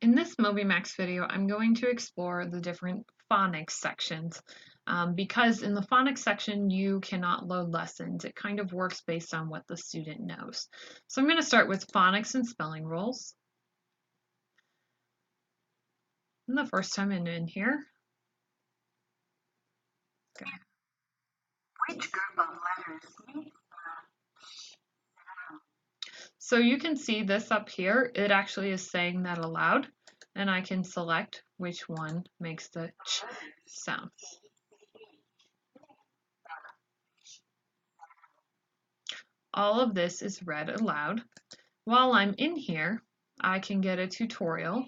In this MobyMax video, I'm going to explore the different phonics sections because in the phonics section, you cannot load lessons. It kind of works based on what the student knows. So I'm going to start with phonics and spelling rules. And the first time I'm in here. Okay. Which group of letters make So you can see this up here. It actually is saying that aloud, and I can select which one makes the ch sound. All of this is read aloud. While I'm in here, I can get a tutorial.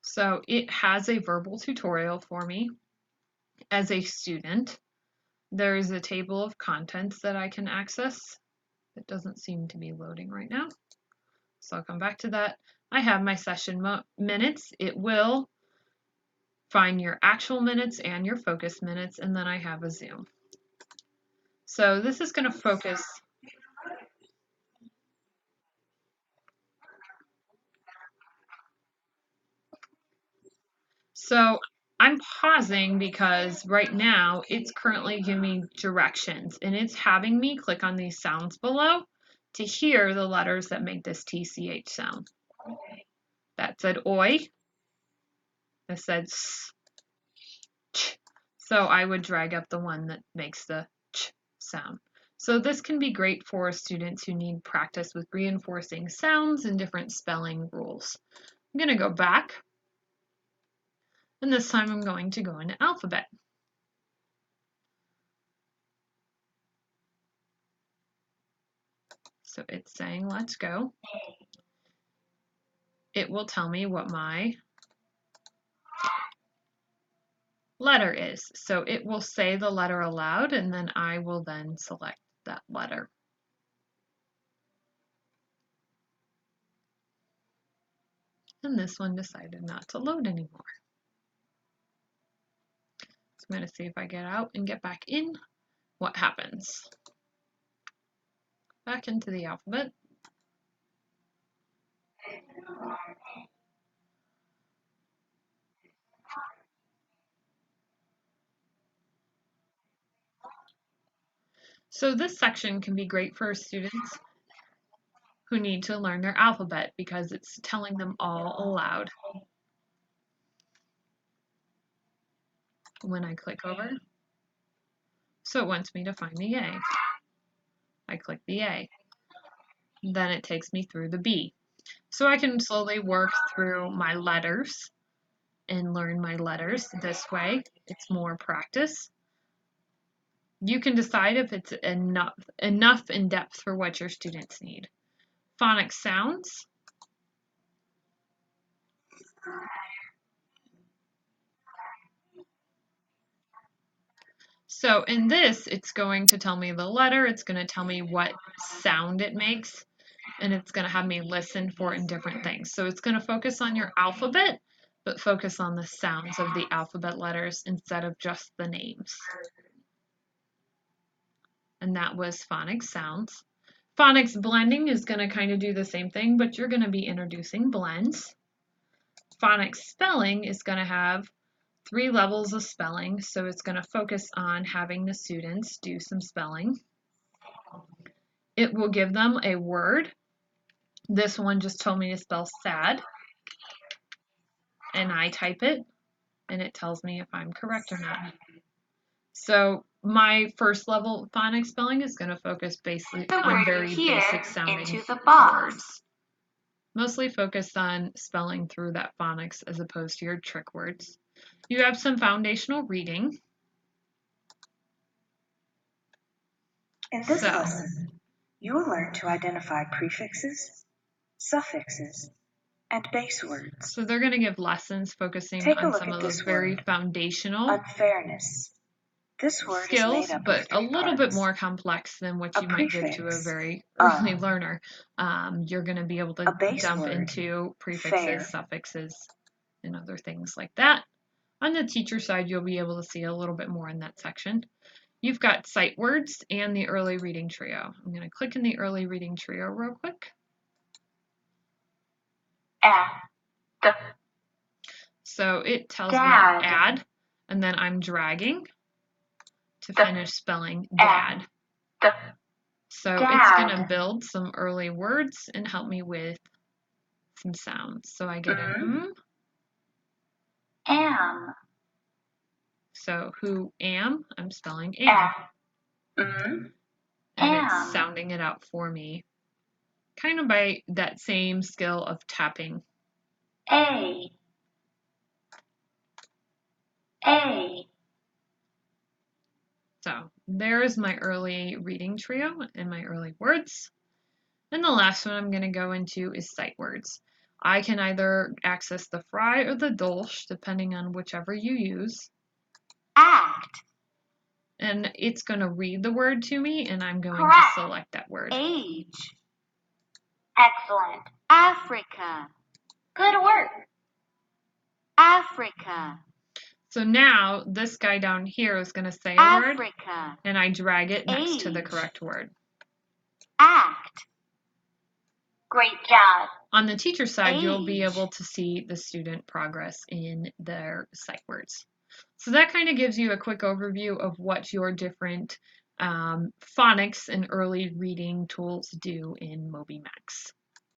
So it has a verbal tutorial for me as a student. There is a table of contents that I can access. It doesn't seem to be loading right now. So I'll come back to that. I have my session minutes. It will find your actual minutes and your focus minutes, and then I have a zoom. So this is going to focus. So I'm pausing because right now it's currently giving me directions and it's having me click on these sounds below to hear the letters that make this TCH sound. That said oi. That said s, ch. So I would drag up the one that makes the ch sound. So this can be great for students who need practice with reinforcing sounds and different spelling rules. I'm going to go back. And this time I'm going to go into alphabet. So it's saying, let's go. It will tell me what my letter is. So it will say the letter aloud, and then I will then select that letter. And this one decided not to load anymore. So I'm going to see if I get out and get back in, what happens. Back into the alphabet. So this section can be great for students who need to learn their alphabet because it's telling them all aloud. When I click over, so it wants me to find the A. I click the A. Then it takes me through the B. So I can slowly work through my letters and learn my letters this way. It's more practice. You can decide if it's enough in depth for what your students need. Phonics sounds. So in this, it's going to tell me the letter, it's going to tell me what sound it makes, and it's going to have me listen for it in different things. So it's going to focus on your alphabet, but focus on the sounds of the alphabet letters instead of just the names. And that was phonics sounds. Phonics blending is going to kind of do the same thing, but you're going to be introducing blends. Phonics spelling is going to have 3 levels of spelling, so it's going to focus on having the students do some spelling. It will give them a word. This one just told me to spell sad, and I type it, and it tells me if I'm correct or not. So my first level phonics spelling is going to focus basically on very basic sounding words. Mostly focused on spelling through that phonics as opposed to your trick words. You have some foundational reading. In this lesson, you will learn to identify prefixes, suffixes, and base words. So they're going to give lessons focusing on some of those very foundational unfairness. This word skills, is made up but of 3 a little parts. bit more complex than what you might give to a very early learner. You're going to be able to jump into prefixes, suffixes, and other things like that. On the teacher side, you'll be able to see a little bit more in that section. you've got sight words and the early reading trio. I'm going to click in the early reading trio real quick. So it tells me add, and then I'm dragging to finish spelling dad. So it's going to build some early words and help me with some sounds. So I get an am. So who am, I'm spelling am. And it's sounding it out for me, kind of by that same skill of tapping. A. So there's my early reading trio and my early words. And the last one I'm going to go into is sight words. I can either access the fry or the dolch, depending on whichever you use. Act. And it's going to read the word to me, and I'm going to select that word. Age. Excellent. Africa. Good work. Africa. So now this guy down here is going to say a word, and I drag it next to the correct word. Act. Great job. On the teacher side, you'll be able to see the student progress in their sight words. So that kind of gives you a quick overview of what your different phonics and early reading tools do in MobyMax.